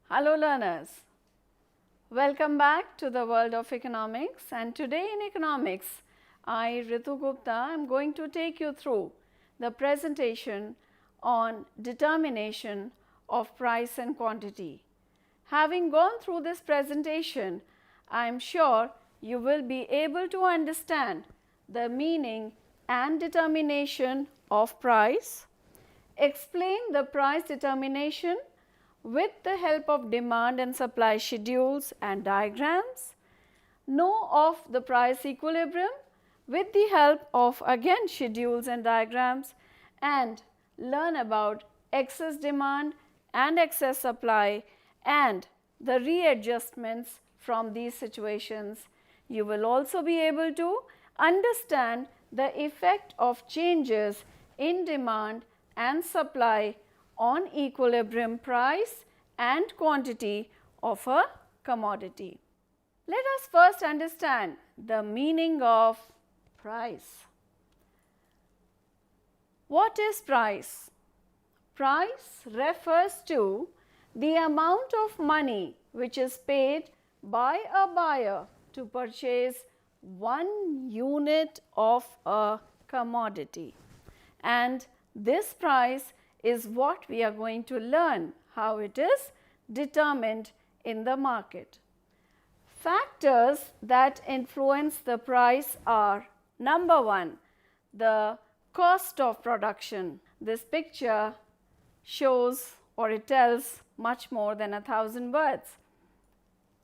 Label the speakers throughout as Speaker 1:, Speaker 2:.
Speaker 1: Hello learners, welcome back to the world of economics, and today in economics I, Ritu Gupta, am going to take you through the presentation on determination of price and quantity. Having gone through this presentation, I am sure you will be able to understand the meaning and determination of price, explain the price determination with the help of demand and supply schedules and diagrams, know of the price equilibrium with the help of again schedules and diagrams, and learn about excess demand and excess supply and the readjustments from these situations. You will also be able to understand the effect of changes in demand and supply on equilibrium price and quantity of a commodity. Let us first understand the meaning of price. What is price? Price refers to the amount of money which is paid by a buyer to purchase one unit of a commodity, and this price is what we are going to learn how it is determined in the market. Factors that influence the price are: number one, the cost of production. This picture shows, or it tells, much more than 1,000 words.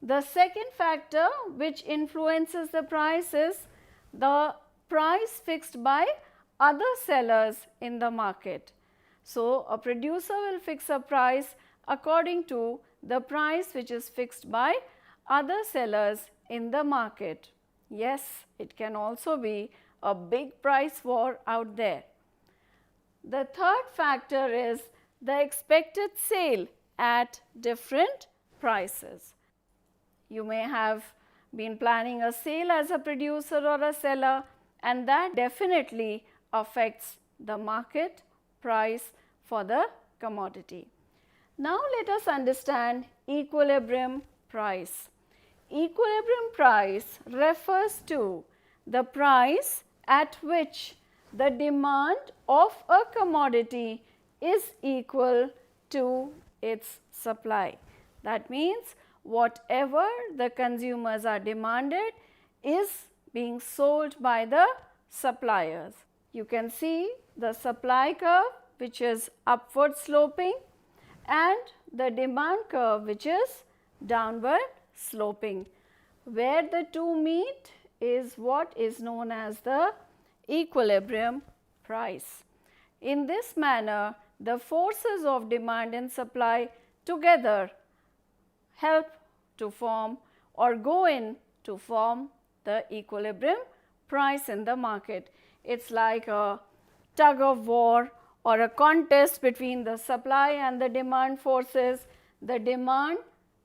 Speaker 1: The second factor which influences the price is the price fixed by other sellers in the market. So, a producer will fix a price according to the price which is fixed by other sellers in the market. Yes, it can also be a big price war out there. The third factor is the expected sale at different prices. You may have been planning a sale as a producer or a seller, and that definitely affects the market price for the commodity. Now let us understand equilibrium price. Equilibrium price refers to the price at which the demand of a commodity is equal to its supply. That means whatever the consumers are demanded is being sold by the suppliers. You can see the supply curve which is upward sloping and the demand curve which is downward sloping. Where the two meet is what is known as the equilibrium price. In this manner, the forces of demand and supply together help to form or go in to form the equilibrium price in the market. It's like a tug of war or a contest between the supply and the demand forces, the demand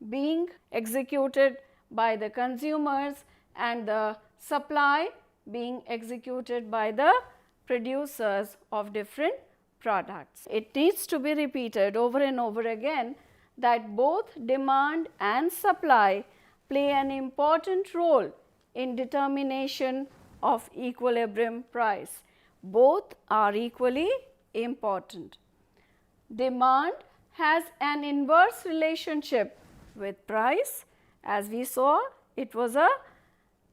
Speaker 1: being executed by the consumers and the supply being executed by the producers of different products. It needs to be repeated over and over again that both demand and supply play an important role in determination of equilibrium price. Both are equally important. Demand has an inverse relationship with price. As we saw, it was a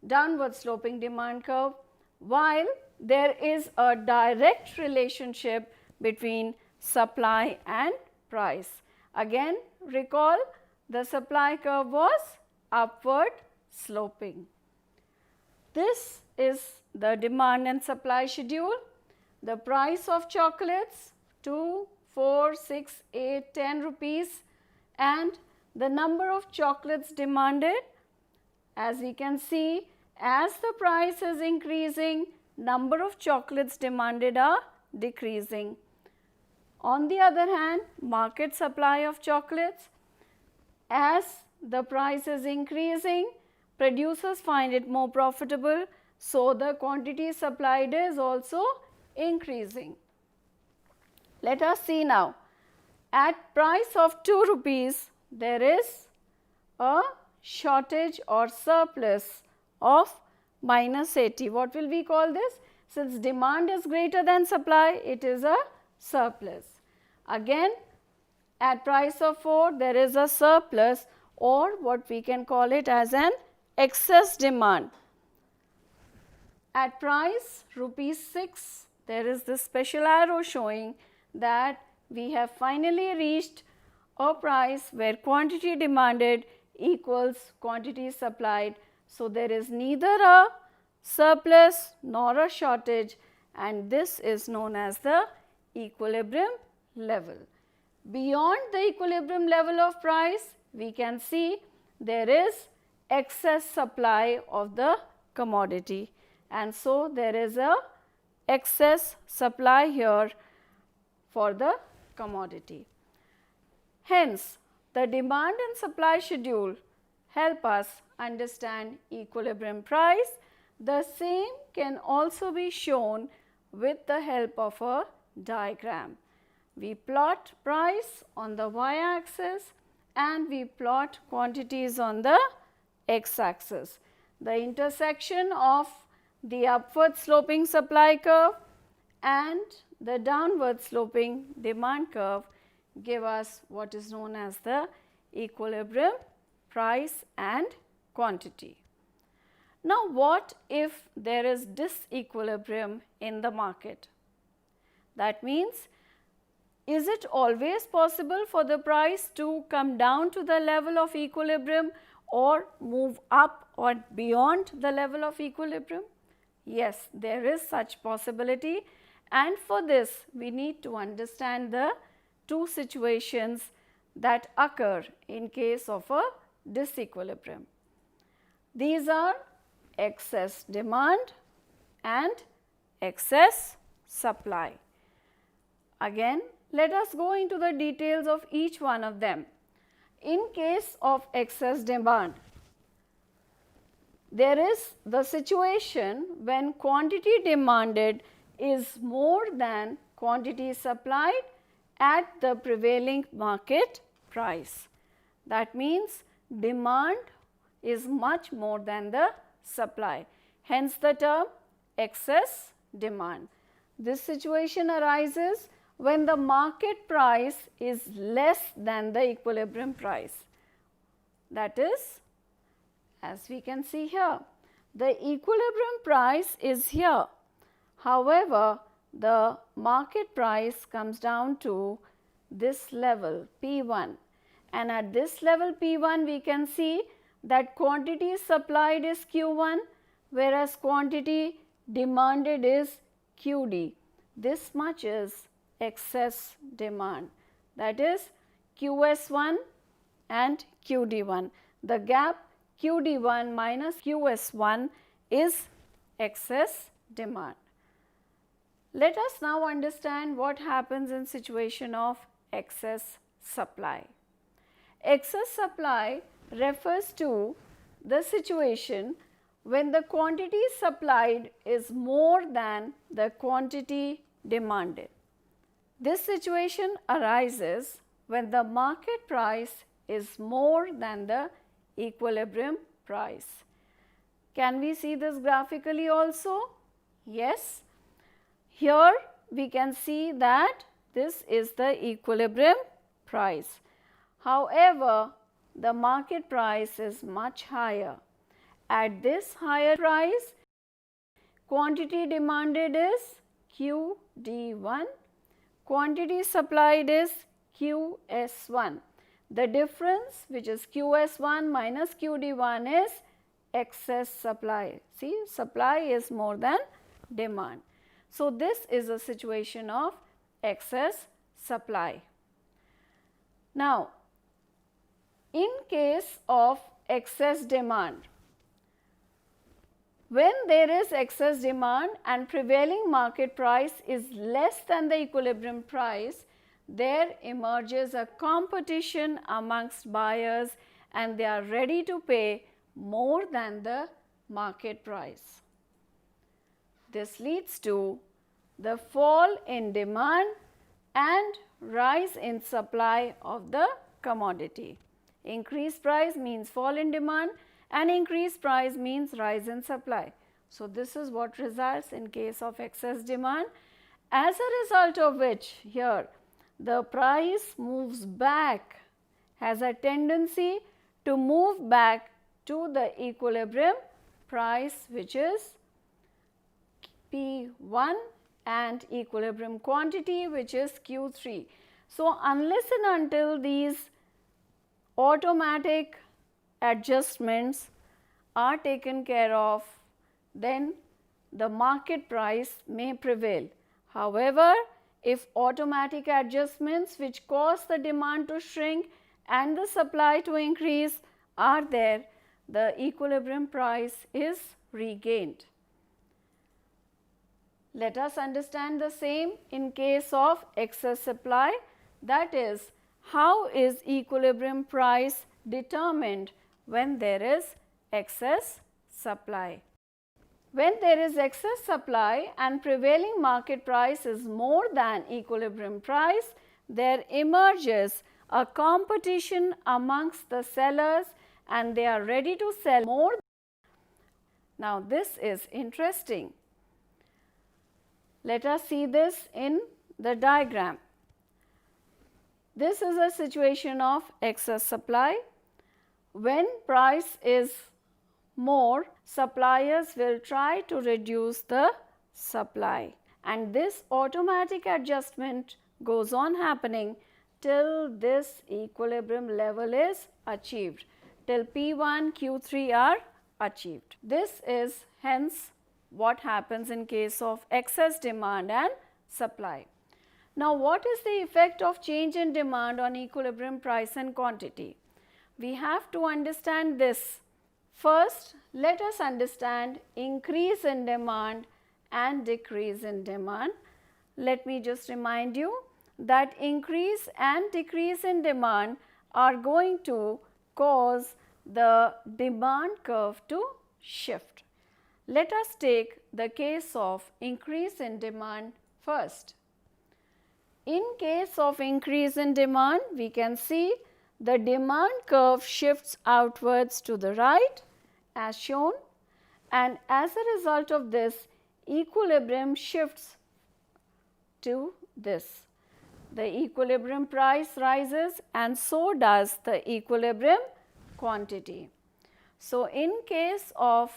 Speaker 1: downward sloping demand curve, while there is a direct relationship between supply and price. Again, recall the supply curve was upward sloping. This is the demand and supply schedule. The price of chocolates 2, 4, 6, 8, 10 rupees and the number of chocolates demanded. As we can see, as the price is increasing, number of chocolates demanded are decreasing. On the other hand, market supply of chocolates, as the price is increasing, producers find it more profitable, so the quantity supplied is also increasing. Let us see now. At price of 2 rupees, there is a shortage or surplus of minus 80. What will we call this? Since demand is greater than supply, it is a surplus. Again, at price of 4, there is a surplus, or what we can call it as an excess demand. At price ₹6, there is this special arrow showing that we have finally reached a price where quantity demanded equals quantity supplied. So, there is neither a surplus nor a shortage, and this is known as the equilibrium level. Beyond the equilibrium level of price, we can see there is excess supply of the commodity, and so there is a excess supply here for the commodity. Hence, the demand and supply schedule help us understand equilibrium price. The same can also be shown with the help of a diagram. We plot price on the y-axis and we plot quantities on the x-axis. The intersection of the upward sloping supply curve and the downward sloping demand curve give us what is known as the equilibrium price and quantity. Now, what if there is disequilibrium in the market? That means, is it always possible for the price to come down to the level of equilibrium or move up or beyond the level of equilibrium? Yes, there is such possibility, and for this we need to understand the two situations that occur in case of a disequilibrium. These are excess demand and excess supply. Again, let us go into the details of each one of them. In case of excess demand, there is the situation when quantity demanded is more than quantity supplied at the prevailing market price. That means demand is much more than the supply, hence the term excess demand. This situation arises when the market price is less than the equilibrium price. That is, as we can see here, the equilibrium price is here. However, the market price comes down to this level P1, and at this level P1 we can see that quantity supplied is Q1, whereas quantity demanded is QD. This much is excess demand, that is QS1 and QD1. The gap QD1 minus QS1 is excess demand. Let us now understand what happens in situation of excess supply. Excess supply refers to the situation when the quantity supplied is more than the quantity demanded. This situation arises when the market price is more than the equilibrium price. Can we see this graphically also? Yes. Here we can see that this is the equilibrium price. However, the market price is much higher. At this higher price, quantity demanded is QD1, quantity supplied is QS1. The difference, which is QS1 minus QD1, is excess supply. See, supply is more than demand. So, this is a situation of excess supply. Now, in case of excess demand, when there is excess demand and prevailing market price is less than the equilibrium price, there emerges a competition amongst buyers and they are ready to pay more than the market price. This leads to the fall in demand and rise in supply of the commodity. Increased price means fall in demand and increased price means rise in supply. So, this is what results in case of excess demand, as a result of which here the price moves back, has a tendency to move back to the equilibrium price, which is P1, and equilibrium quantity, which is Q3. So, unless and until these automatic adjustments are taken care of, then the market price may prevail. However, if automatic adjustments which cause the demand to shrink and the supply to increase are there, the equilibrium price is regained. Let us understand the same in case of excess supply, that is, how is equilibrium price determined when there is excess supply. When there is excess supply and prevailing market price is more than equilibrium price, there emerges a competition amongst the sellers and they are ready to sell more. Now, this is interesting. Let us see this in the diagram. This is a situation of excess supply. When price is more, suppliers will try to reduce the supply, and this automatic adjustment goes on happening till this equilibrium level is achieved, till P1, Q3 are achieved. This is hence what happens in case of excess demand and supply. Now, what is the effect of change in demand on equilibrium price and quantity? We have to understand this. First, let us understand increase in demand and decrease in demand. Let me just remind you that increase and decrease in demand are going to cause the demand curve to shift. Let us take the case of increase in demand first. In case of increase in demand, we can see the demand curve shifts outwards to the right as shown, and as a result of this, equilibrium shifts to this. The equilibrium price rises and so does the equilibrium quantity. So, in case of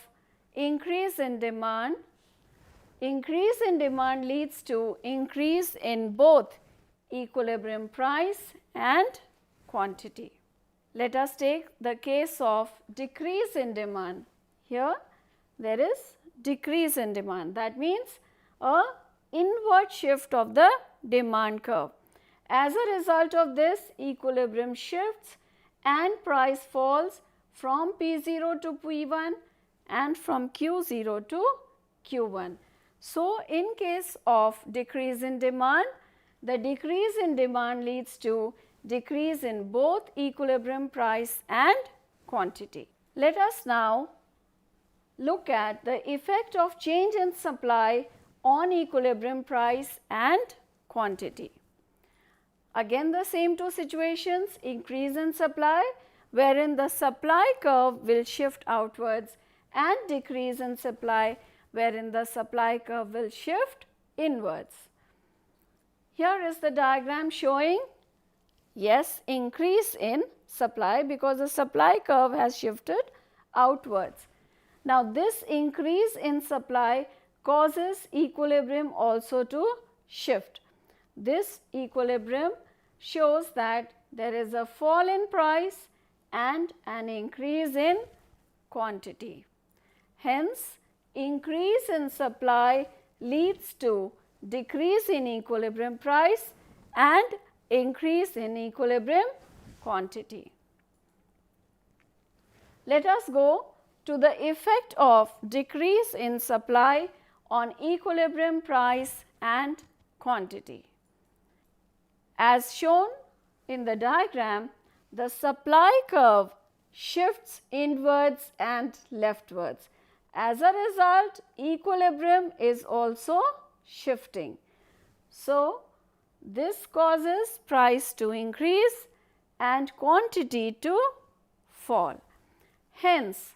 Speaker 1: increase in demand leads to increase in both equilibrium price and quantity. Let us take the case of decrease in demand. Here there is decrease in demand, that means a inward shift of the demand curve. As a result of this, equilibrium shifts and price falls from P0 to P1 and from Q0 to Q1. So, in case of decrease in demand, the decrease in demand leads to decrease in both equilibrium price and quantity. Let us now look at the effect of change in supply on equilibrium price and quantity. Again the same two situations, increase in supply wherein the supply curve will shift outwards and decrease in supply wherein the supply curve will shift inwards. Here is the diagram showing, yes, increase in supply because the supply curve has shifted outwards. Now, this increase in supply causes equilibrium also to shift. This equilibrium shows that there is a fall in price and an increase in quantity. Hence, increase in supply leads to decrease in equilibrium price and increase in equilibrium quantity. Let us go to the effect of decrease in supply on equilibrium price and quantity. As shown in the diagram, the supply curve shifts inwards and leftwards. As a result, equilibrium is also shifting. So, this causes price to increase and quantity to fall. Hence,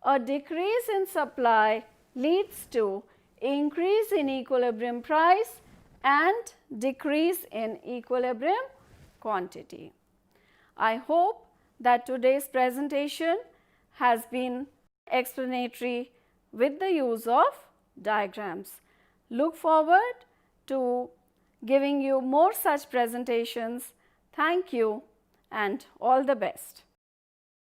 Speaker 1: a decrease in supply leads to increase in equilibrium price and decrease in equilibrium quantity. I hope that today's presentation has been explanatory with the use of diagrams. Look forward to giving you more such presentations. Thank you and all the best.